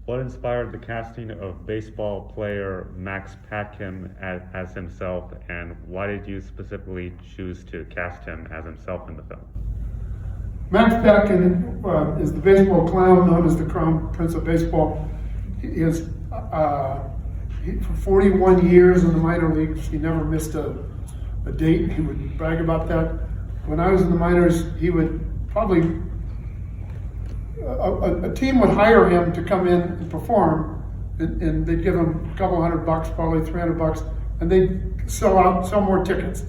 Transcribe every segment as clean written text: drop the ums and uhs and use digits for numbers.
What inspired the casting of baseball player Max Patkin as himself, and why did you specifically choose to cast him as himself in the film? Max Patkin is the baseball clown known as the Crown Prince of Baseball. He is for 41 years in the minor leagues. He never missed a date. He would brag about that. When I was in the minors, he would probably a team would hire him to come in and perform, and they'd give him a couple $100, probably $300, and they'd sell more tickets.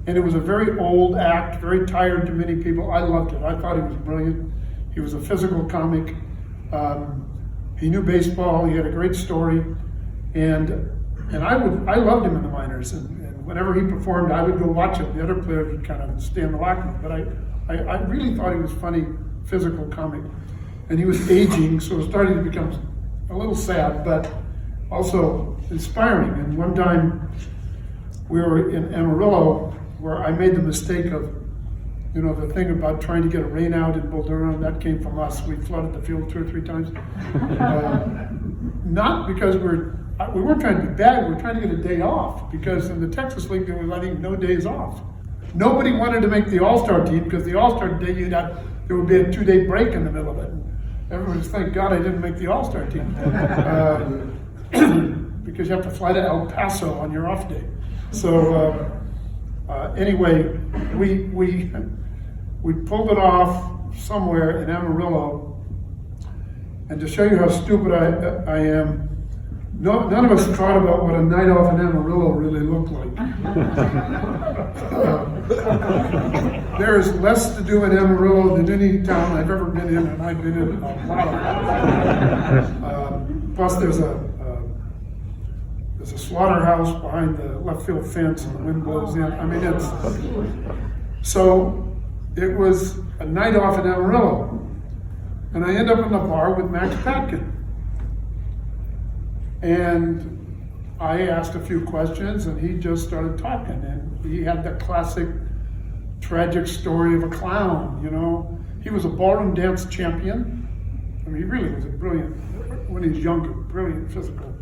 And it was a very old act, very tired to many people. I loved it. I thought he was brilliant. He was a physical comic. He knew baseball. He had a great story, and I loved him in the minors. And whenever he performed, I would go watch him. The other players would kind of stay in the locker room. But I really thought he was funny, physical comic. And he was aging, so it was starting to become a little sad, but also inspiring. And one time we were in Amarillo, where I made the mistake of, the thing about trying to get a rain out in Durham, that came from us. We flooded the field 2 or 3 times. Not because we weren't trying to be bad, we were trying to get a day off, because in the Texas League, they were letting no days off. Nobody wanted to make the All-Star team, because the All-Star day, there would be a 2-day break in the middle of it. Everyone's, thank God I didn't make the All-Star team. Because you have to fly to El Paso on your off day. So anyway, we pulled it off somewhere in Amarillo. And to show you how stupid I am, none of us thought about what a night off in Amarillo really looked like. There is less to do in Amarillo than any town I've ever been in, and I've been in a lot of them. Plus, there's a slaughterhouse behind the left field fence, and the wind blows in. I mean, so it was a night off in Amarillo, and I end up in the bar with Max Patkin. And I asked a few questions, and he just started talking. And he had the classic tragic story of a clown, He was a ballroom dance champion. I mean, he really was a brilliant, when he was younger, brilliant physical.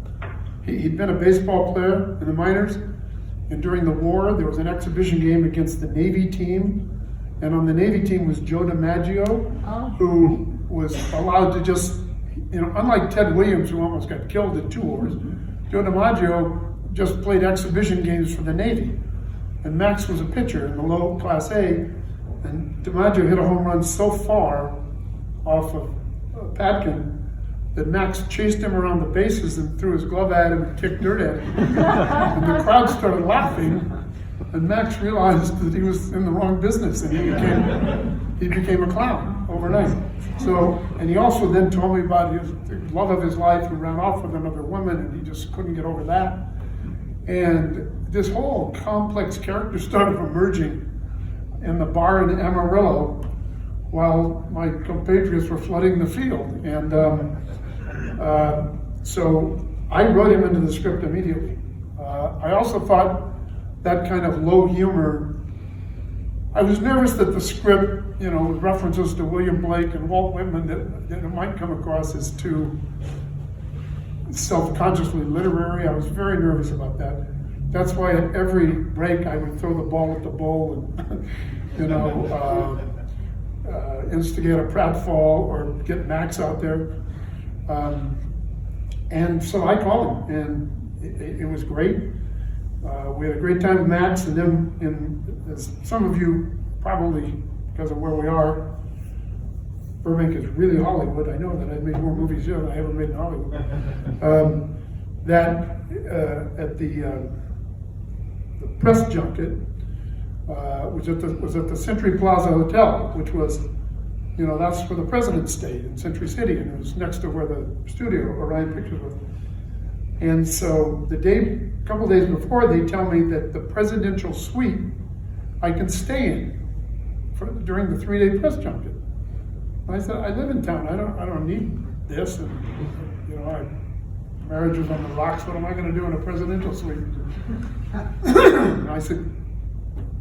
He'd been a baseball player in the minors. And during the war, there was an exhibition game against the Navy team. And on the Navy team was Joe DiMaggio, who was allowed to just, unlike Ted Williams, who almost got killed in 2 wars, Joe DiMaggio just played exhibition games for the Navy. And Max was a pitcher in the low Class A, and DiMaggio hit a home run so far off of Patkin that Max chased him around the bases and threw his glove at him and kicked dirt at him. And the crowd started laughing, and Max realized that he was in the wrong business, and he became a clown overnight. So, and he also then told me about the love of his life, who ran off with another woman, and he just couldn't get over that. And this whole complex character started emerging in the bar in Amarillo while my compatriots were flooding the field. And so I wrote him into the script immediately. I also thought that kind of low humor, I was nervous that the script, with references to William Blake and Walt Whitman, that it might come across as too self-consciously literary. I was very nervous about that. That's why at every break I would throw the ball at the bowl and, instigate a pratfall or get Max out there. And so I called him, and it was great. We had a great time with Max, and then, as some of you probably, because of where we are, Burbank is really Hollywood. I know that I've made more movies here than I ever made in Hollywood. At the press junket, was at the Century Plaza Hotel, which was, that's where the president stayed in Century City, and it was next to where the studio, Orion Pictures was. And so a couple days before, they tell me that the presidential suite I can stay in during the 3-day press junket. And I said, I live in town. I don't need this. And marriage was on the rocks. What am I going to do in a presidential suite? And I said,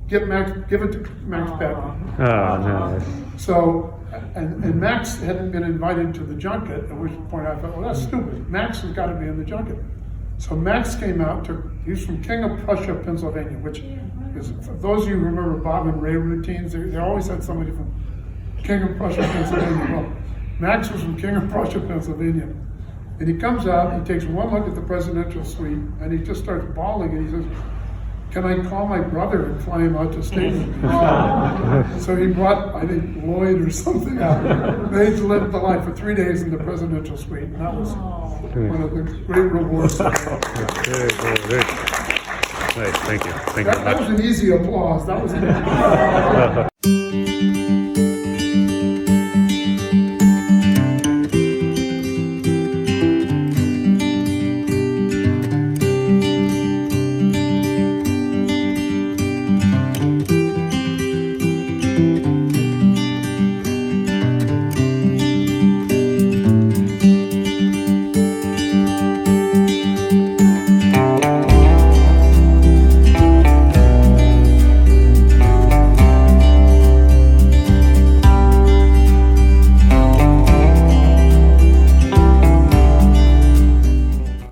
give it to Max Patkin. Oh, nice. So, and Max hadn't been invited to the junket, at which point I thought, well, that's stupid. Max has got to be in the junket. So Max came out, he's from King of Prussia, Pennsylvania, which is, for those of you who remember Bob and Ray routines, they always had somebody from King of Prussia, Pennsylvania. Well, Max was from King of Prussia, Pennsylvania. And he comes out, he takes one look at the presidential suite, and he just starts bawling, and he says, can I call my brother and fly him out to state with me? So he brought, I think, Lloyd or something out. They lived the life for 3 days in the presidential suite, and that was one of the great rewards. Very, very good. Nice, thank you. Thank you very That much. was an easy applause. That was